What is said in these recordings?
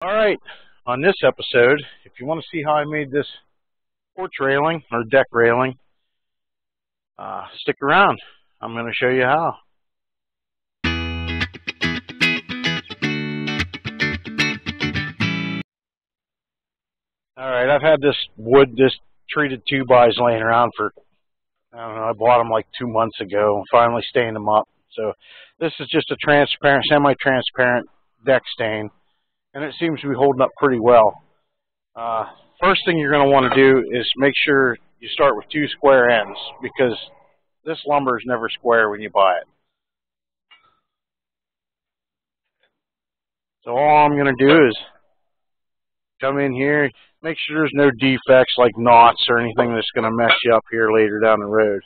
All right, on this episode, if you want to see how I made this porch railing or deck railing, stick around. I'm going to show you how. All right, I've had this treated 2x laying around for, I don't know, I bought them like 2 months ago and finally stained them up. So this is just a transparent, semi-transparent deck stain, and it seems to be holding up pretty well. First thing you're going to want to do is make sure you start with 2 square ends, because this lumber is never square when you buy it. So all I'm going to do is come in here, make sure there's no defects like knots or anything that's going to mess you up here later down the road.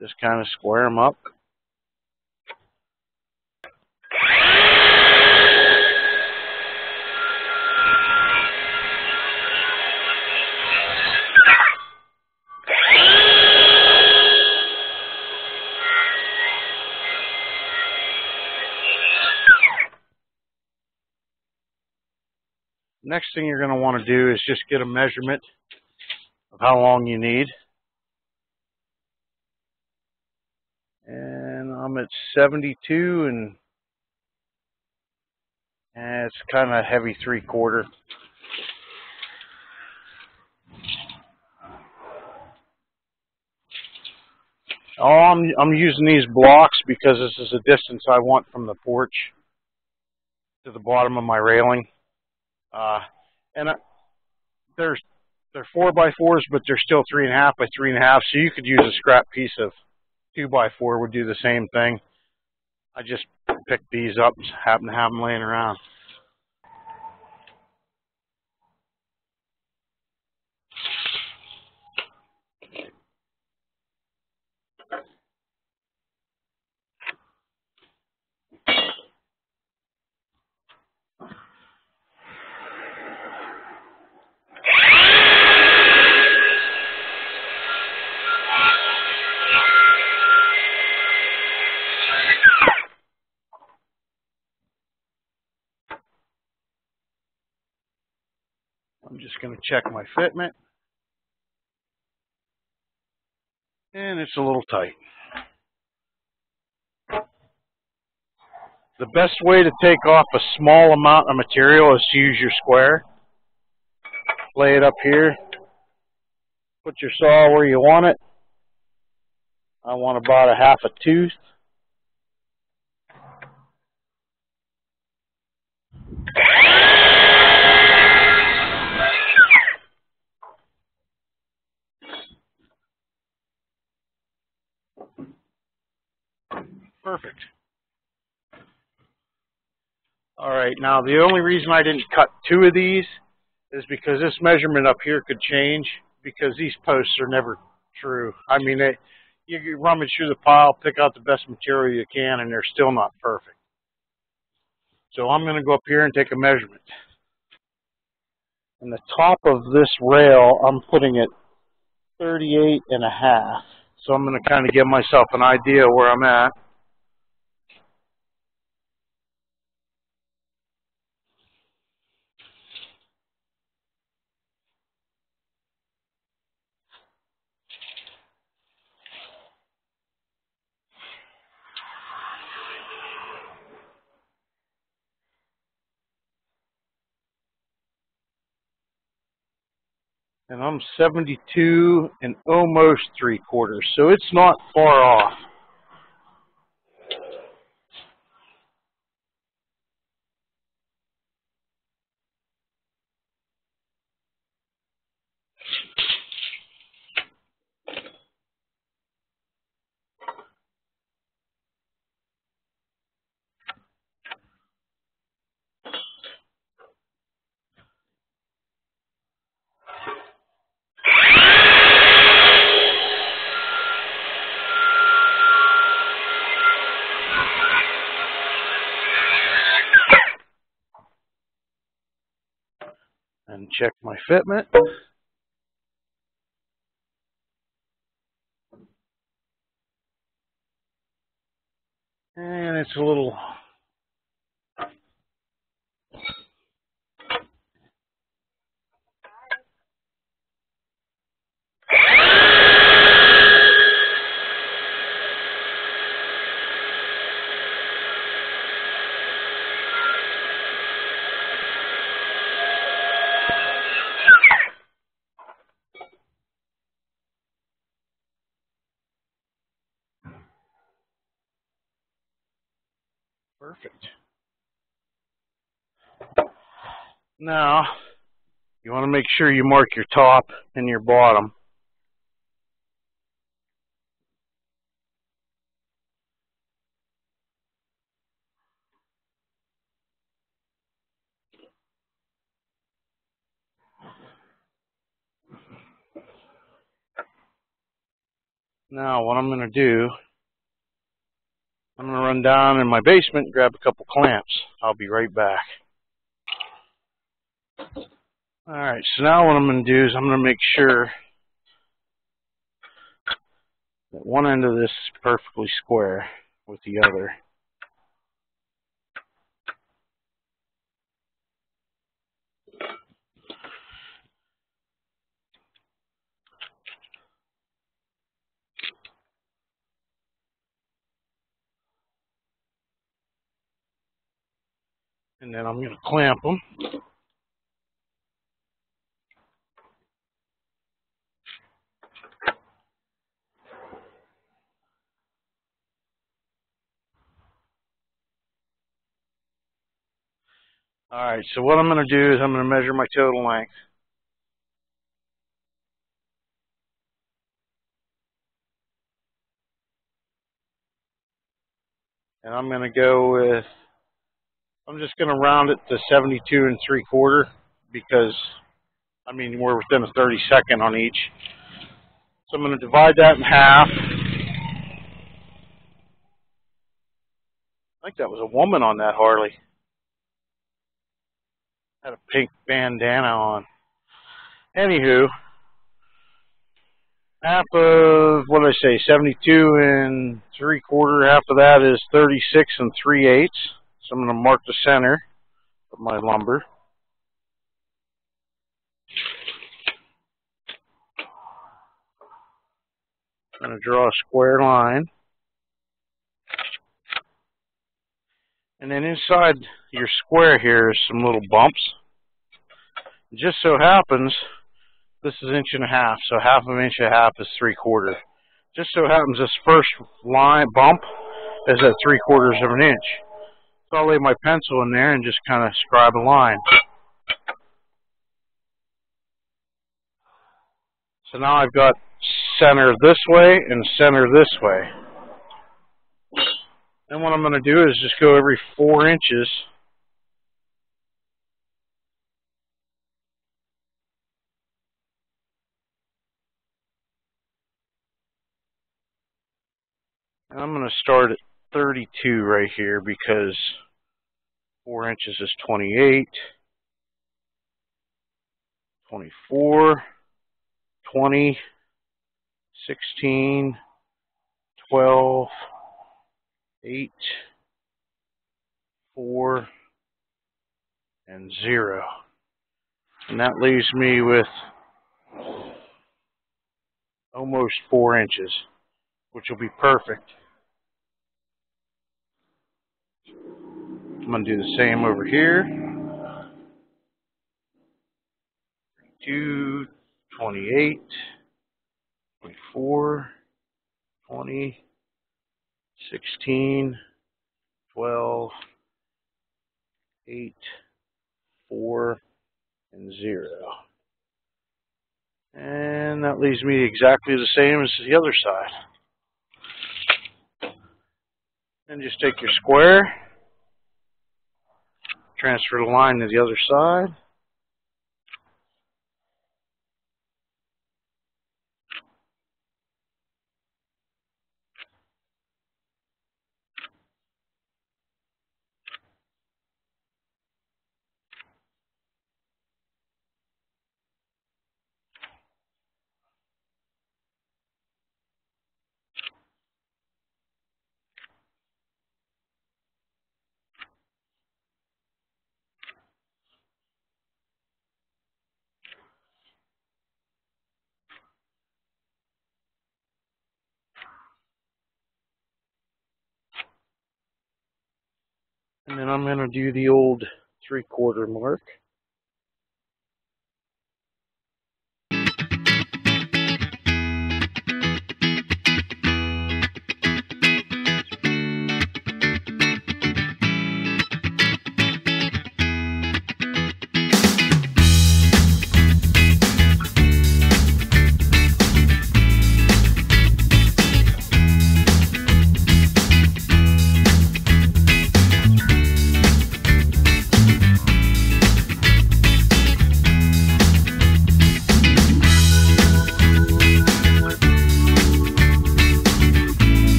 Just kind of square them up. Next thing you're going to want to do is just get a measurement of how long you need. And I'm at 72, and it's kind of heavy 3/4. I'm using these blocks because this is the distance I want from the porch to the bottom of my railing. They're 4x4s, but they're still 3.5 by 3.5. So you could use a scrap piece of 2x4 would do the same thing. I just picked these up, happen to have them laying around. I'm just going to check my fitment, and it's a little tight. The best way to take off a small amount of material is to use your square. Lay it up here, put your saw where you want it. I want about a 1/2 tooth. Perfect. All right, now the only reason I didn't cut 2 of these is because this measurement up here could change, because these posts are never true. I mean, you rummage through the pile, pick out the best material you can, and they're still not perfect. So I'm going to go up here and take a measurement. And the top of this rail, I'm putting it 38.5. So I'm going to kind of give myself an idea where I'm at. And I'm 72 and almost 3/4, so it's not far off. And check my fitment. And it's a little Now, you want to make sure you mark your top and your bottom. Now, what I'm going to do, I'm going to run down in my basement and grab a couple clamps. I'll be right back. Alright, so now what I'm going to do is I'm going to make sure that one end of this is perfectly square with the other. And then I'm going to clamp them. Alright, so what I'm going to do is I'm going to measure my total length. And I'm going to go with, I'm just going to round it to 72 3/4 because, I mean, we're within a 32nd on each. So I'm going to divide that in half. I think that was a woman on that Harley. Had a pink bandana on. Anywho, half of, what did I say, 72 3/4, half of that is 36 3/8. So I'm going to mark the center of my lumber. I'm going to draw a square line. And then inside your square here is some little bumps. It just so happens this is 1.5 inches, so half of 1.5 inches is 3/4. Just so happens this first line bump is at 3/4 of an inch. So I'll lay my pencil in there and just kind of scribe a line. So now I've got center this way and center this way. Then what I'm going to do is just go every 4 inches. And I'm going to start at 32 right here because 4 inches is 28, 24, 20, 16, 12, 8, 4, and 0. And that leaves me with almost 4 inches, which will be perfect. I'm going to do the same over here. 2, 28, 24, 20, 16, 12, 8, 4, and 0. And that leaves me exactly the same as the other side. Then just take your square, transfer the line to the other side. And then I'm going to do the old 3/4 mark.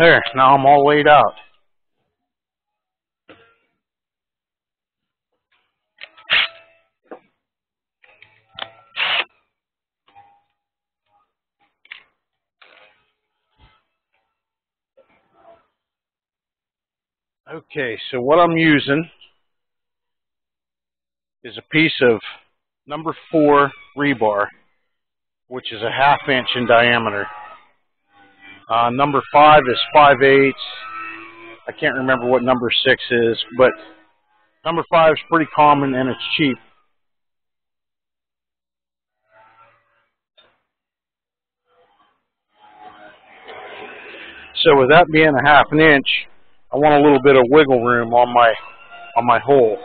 There, now I'm all laid out. Okay, so what I'm using is a piece of number 4 rebar, which is a 1/2 inch in diameter. Number 5 is 5/8. I can't remember what number 6 is, but number 5 is pretty common and it's cheap. So with that being a 1/2 inch, I want a little bit of wiggle room on my hole.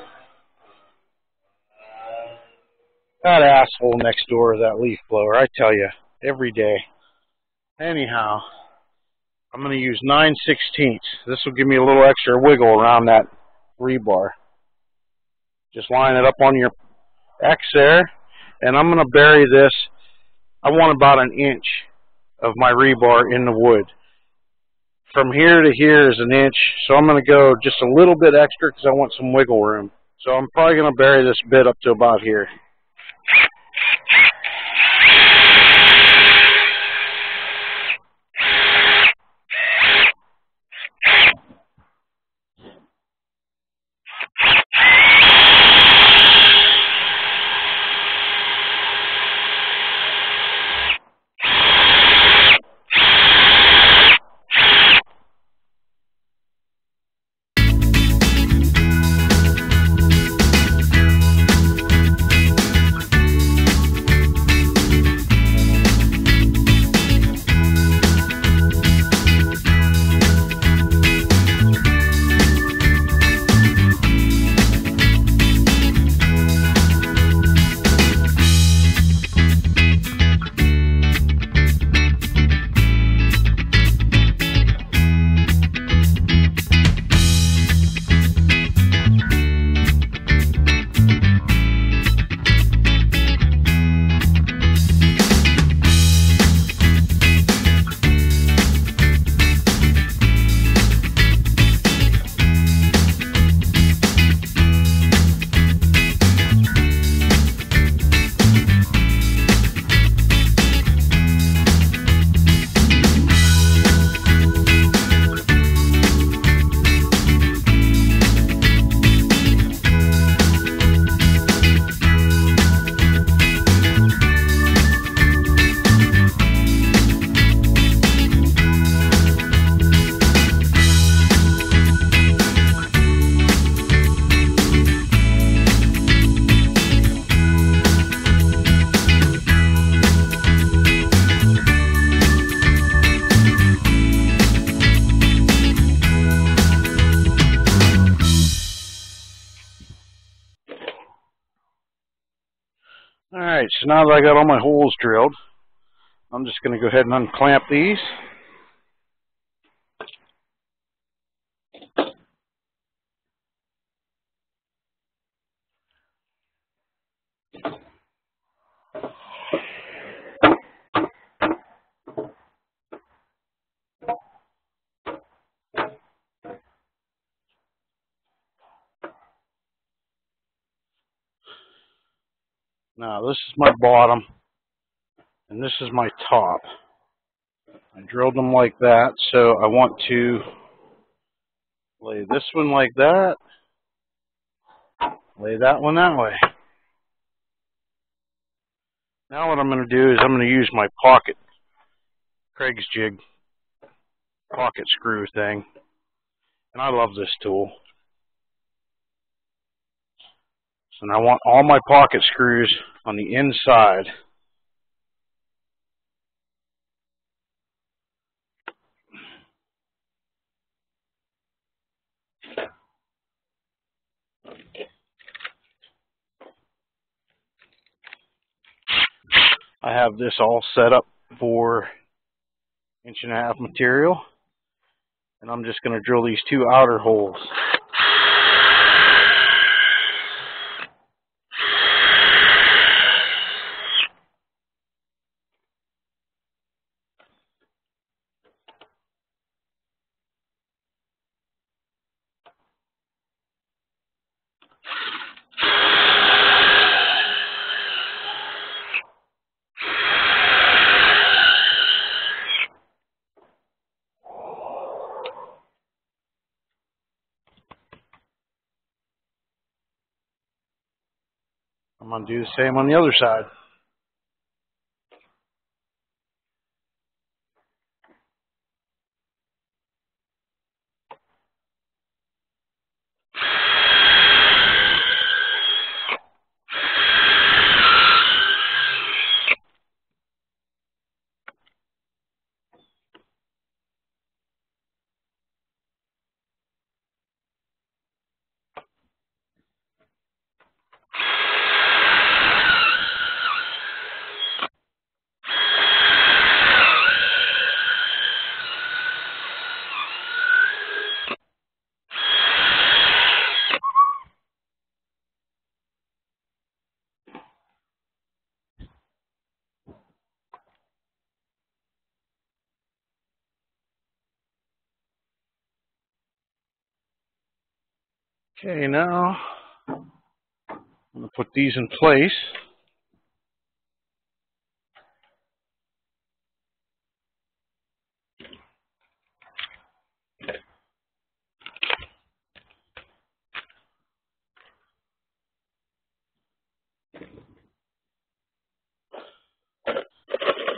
That asshole next door, that leaf blower, I tell you, every day. Anyhow, I'm going to use 9/16. This will give me a little extra wiggle around that rebar. Just line it up on your X there, and I'm going to bury this. I want about 1 inch of my rebar in the wood. From here to here is 1 inch, so I'm going to go just a little bit extra because I want some wiggle room. So I'm probably going to bury this bit up to about here. Alright, so now that I got all my holes drilled, I'm just going to go ahead and unclamp these. Now this is my bottom, and this is my top. I drilled them like that, so I want to lay this one like that, lay that one that way. Now what I'm going to do is I'm going to use my pocket, Craig's jig, pocket screw thing, and I love this tool. So now I want all my pocket screws on the inside. I have this all set up for 1.5 inch material, and I'm just going to drill these 2 outer holes. I'm going to do the same on the other side. Okay, now I'm going to put these in place.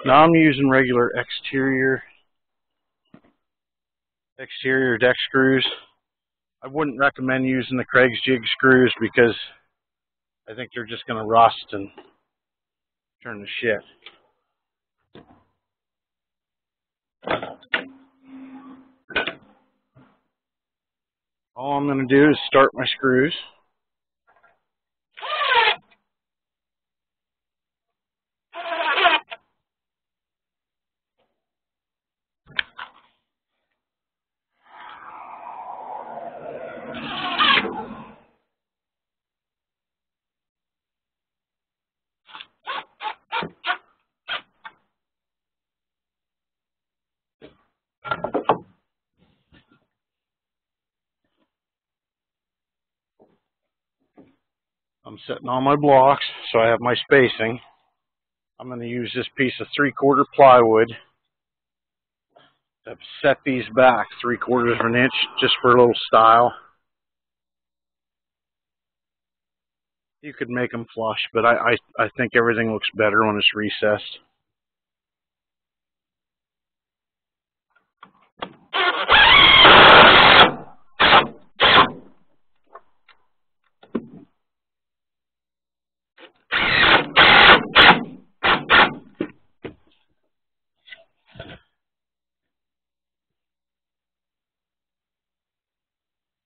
Now I'm using regular exterior deck screws. I wouldn't recommend using the Craig's jig screws because I think they're just going to rust and turn to shit. All I'm going to do is start my screws. I'm setting all my blocks so I have my spacing. I'm going to use this piece of 3/4 plywood to set these back 3/4 of an inch just for a little style. You could make them flush, but I think everything looks better when it's recessed.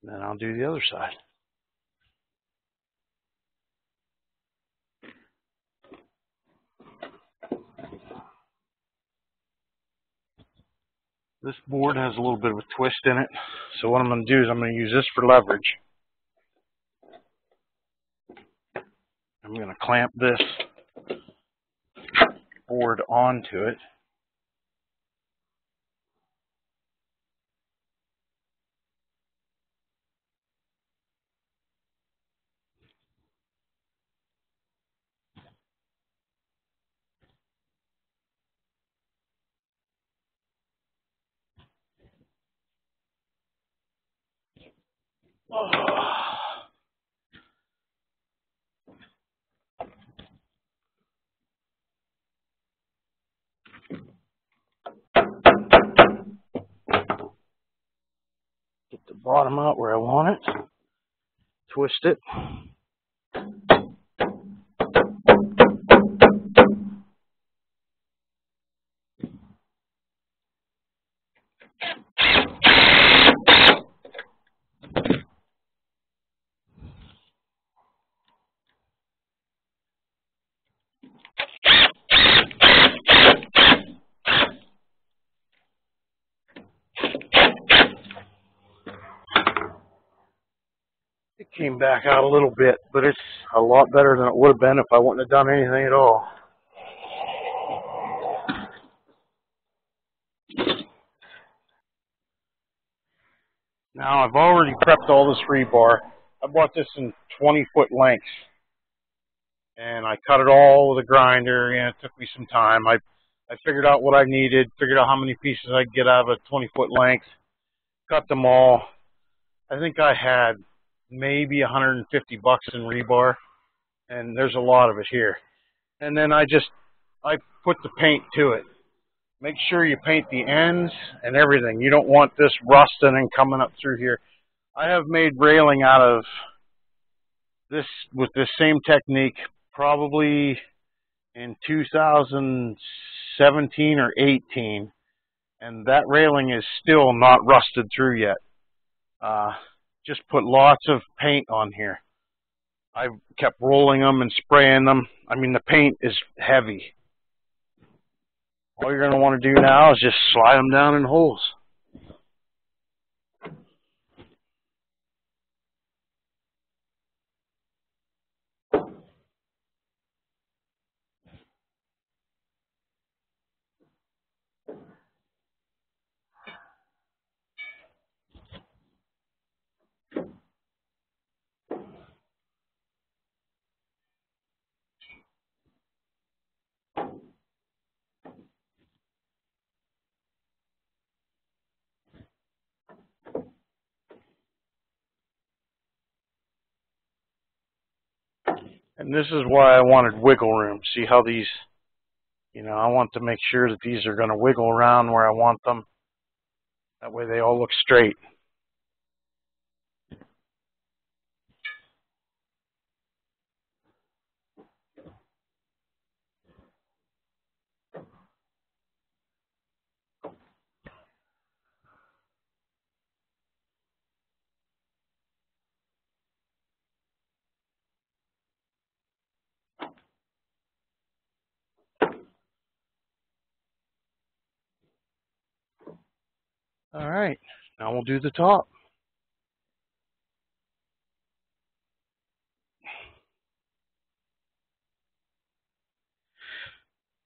Then I'll do the other side. This board has a little bit of a twist in it, so what I'm going to do is I'm going to use this for leverage. I'm going to clamp this board onto it. Get the bottom out where I want it. Twist it. It came back out a little bit, but it's a lot better than it would have been if I wouldn't have done anything at all. Now I've already prepped all this rebar. I bought this in 20-foot lengths, and I cut it all with a grinder. It took me some time. I figured out what I needed, figured out how many pieces I'd get out of a 20-foot length, cut them all. I think I had maybe $150 in rebar. and there's a lot of it here. And then I put the paint to it. Make sure you paint the ends and everything. You don't want this rusting and coming up through here. I have made railing out of this with this same technique probably in 2017 or 18, and that railing is still not rusted through yet. Just put lots of paint on here. I kept rolling them and spraying them. I mean, the paint is heavy. All you're going to want to do now is just slide them down in holes. And this is why I wanted wiggle room. See how these, I want to make sure that these are going to wiggle around where I want them. That way they all look straight. All right, now we'll do the top.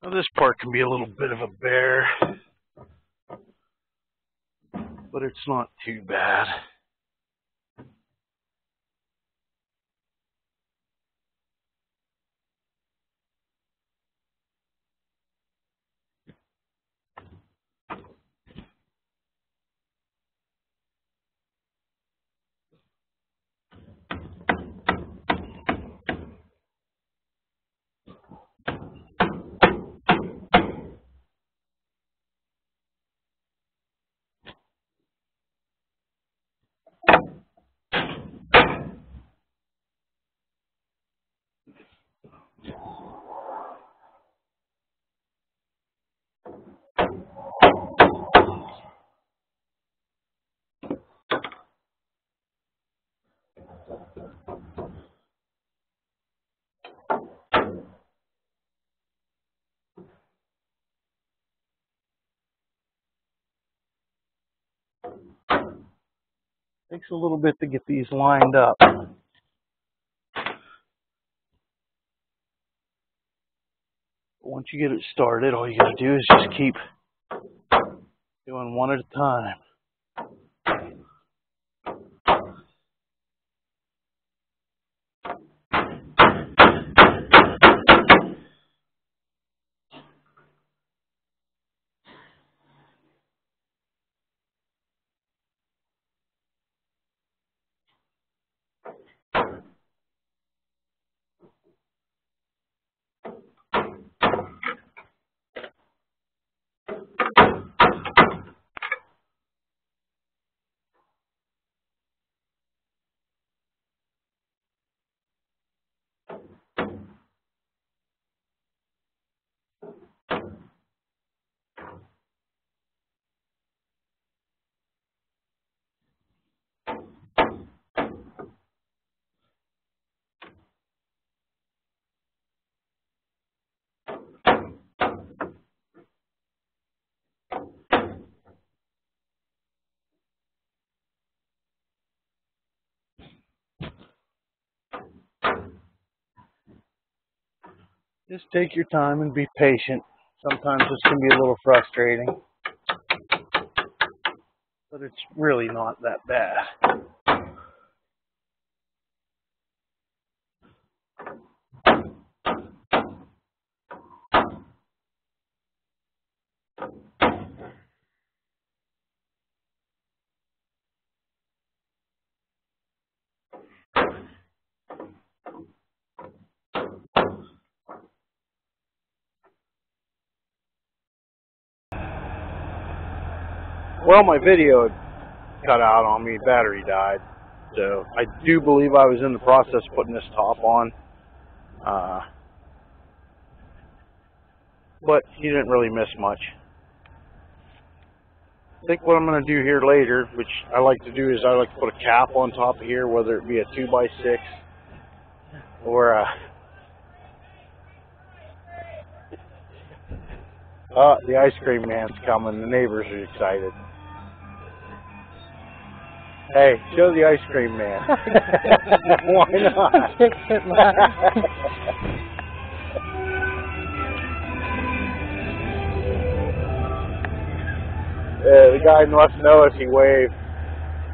Now this part can be a little bit of a bear, but it's not too bad. Takes a little bit to get these lined up. But once you get it started, all you got to do is just keep doing one at a time. Just take your time and be patient. Sometimes this can be a little frustrating, but it's really not that bad. Well, my video had cut out on me. Battery died. So I do believe I was in the process of putting this top on. But you didn't really miss much. I think what I'm going to do here later, which I like to do, is I like to put a cap on top of here, whether it be a 2x6 or a... the ice cream man's coming. The neighbors are excited. Hey, show the ice cream man. Why not? The guy must know if he waved.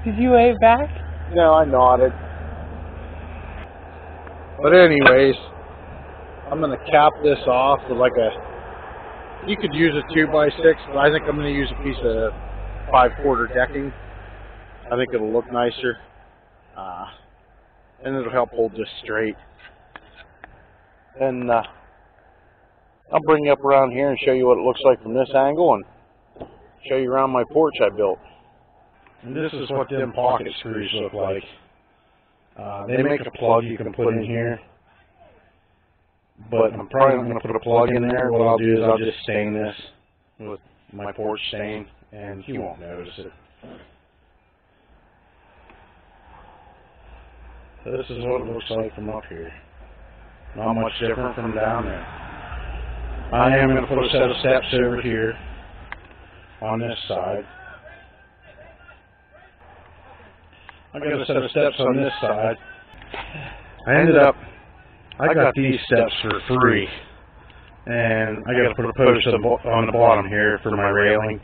Did you wave back? No, I nodded. But anyways, I'm going to cap this off with like a... You could use a 2x6, but I think I'm going to use a piece of 5/4 decking. I think it'll look nicer. And it'll help hold this straight. And I'll bring you up around here and show you what it looks like from this angle, and show you around my porch I built. And this is what them pocket screws look like. They make a plug you can put in here. But I'm probably not going to put a plug in there. What I'll do is I'll just stain this with my porch stain, and you won't notice it. So this is what it looks like from up here. Not much different from down there. I am going to put a set of steps over here on this side. I got a set of steps on this side. I got these steps for free, and I got to put a post on the bottom here for my railing.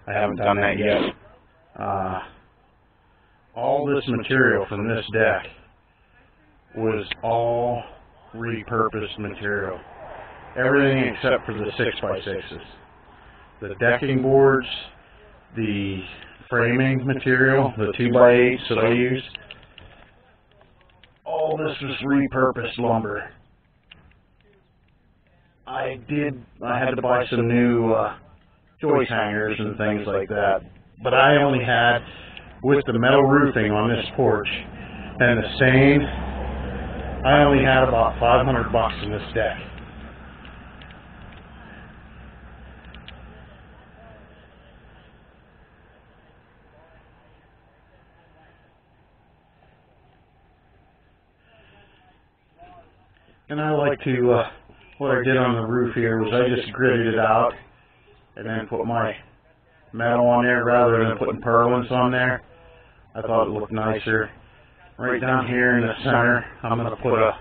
I haven't done that yet. All this material from this deck was all repurposed material. Everything except for the 6x6s. The decking boards, the framing material, the 2x8s that I used, all this was repurposed lumber. I had to buy some new joist hangers and things like that, but I only had, with the metal roofing on this porch and the stain, I only had about $500 in this deck. And I like to, what I did on the roof here was I just gridded it out and then put my metal on there rather than putting purlins on there. I thought it looked nicer. Right down here in the center, I'm going to put a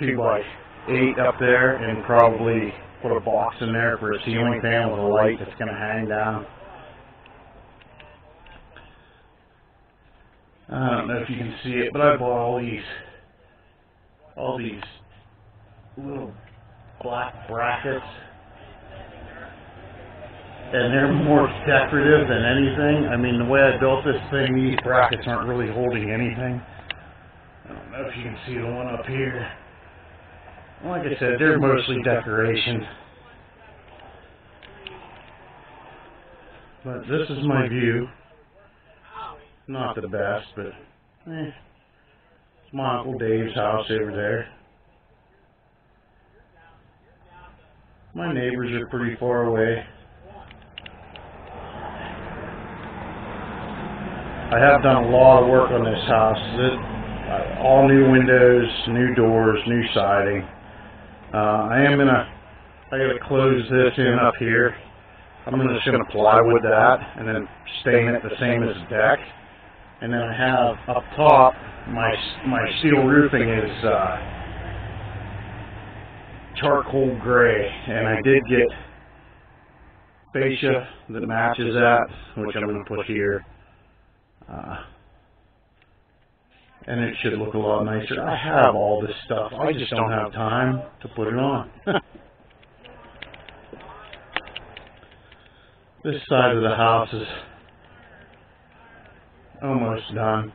2x8 up there and probably put a box in there for a ceiling fan with a light that's going to hang down. I don't know if you can see it, but I bought all these little black brackets, and they're more decorative than anything. I mean, the way I built this thing, these brackets aren't really holding anything. I don't know if you can see the one up here. Like I said, they're mostly decoration. But this is my view. Not the best, but it's my Uncle Dave's house over there. My neighbors are pretty far away. I have done a lot of work on this house. All new windows, new doors, new siding. I gotta close this in up here. I'm just gonna plywood that and then stain it the same as the deck. And then I have up top, my steel roofing is charcoal gray, and I did get fascia that matches that, which I'm going to put here. And it should look a lot nicer. I have all this stuff. I just don't have time to put it on. This side of the house is almost done.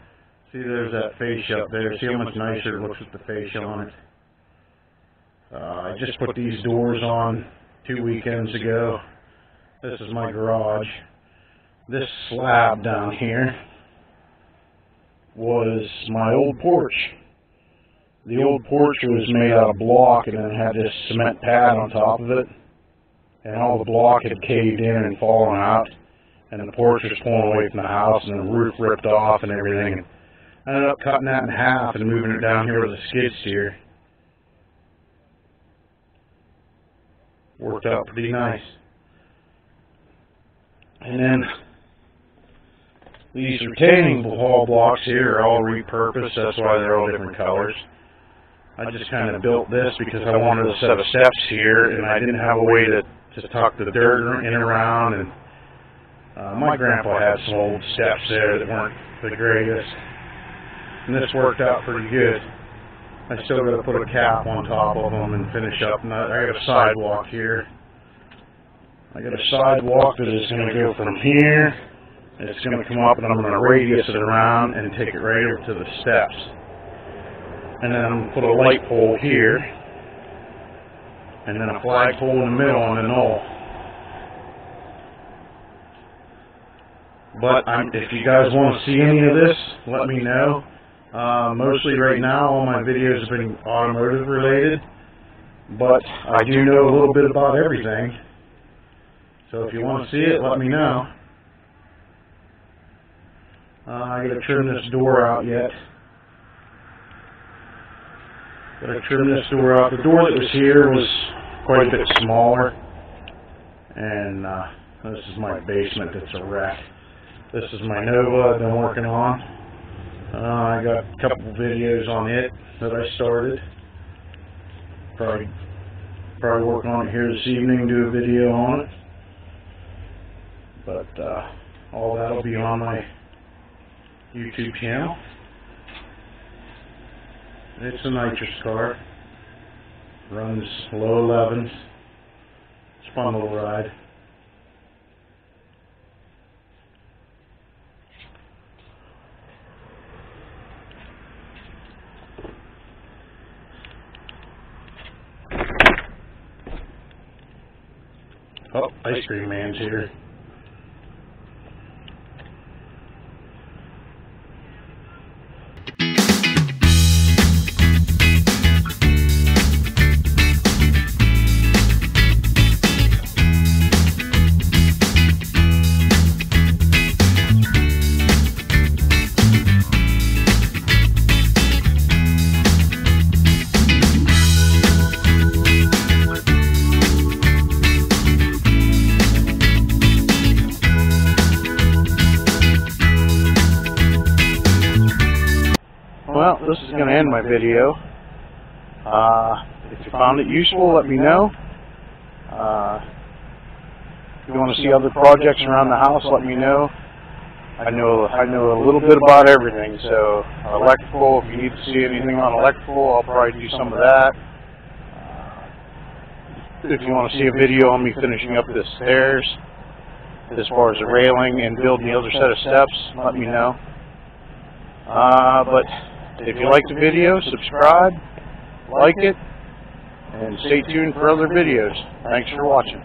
See, there's that fascia up there. See how much nicer it looks with the fascia on it. I just put these doors on 2 weekends ago. This is my garage. This slab down here was my old porch. The old porch was made out of block and then had this cement pad on top of it. And all the block had caved in and fallen out. And the porch was pulling away from the house and the roof ripped off and everything. And I ended up cutting that in half and moving it down here with a skid steer. Worked out pretty nice. And then these retaining wall blocks here are all repurposed. That's why they're all different colors. I just kind of built this because I wanted a set of steps here, and I didn't have a way to tuck the dirt in around. And my grandpa had some old steps there that weren't the greatest, and this worked out pretty good. I still got to put a cap on top of them and finish up. And I got a sidewalk here. I got a sidewalk that is going to go from here. It's going to come up, and I'm going to radius it around and take it right over to the steps. And then I'm going to put a light pole here, and then a flagpole in the middle on the knoll. But if you guys want to see any of this, let me know. Mostly right now, all my videos have been automotive related, but I do know a little bit about everything. So if you want to see it, let me know. I got to trim this door out yet. Got to trim this door out. The door that was here was quite a bit smaller, and this is my basement. It's a wreck. This is my Nova I've been working on. I got a couple videos on it that I started. Probably work on it here this evening, do a video on it. But all that'll be on my YouTube channel. It's a nitrous car. Runs low 11s. It's a fun little ride. Oh, Ice Cream Man's here. Well, this is going to end my video. If you found it useful, let me know. If you want to see other projects around the house, let me know. I know a little bit about everything, so electrical, if you need to see anything on electrical, I'll probably do some of that. If you want to see a video on me finishing up the stairs, as far as the railing and building the other set of steps, let me know. But if you like the video, subscribe, like it, and stay tuned for other videos. Thanks for watching.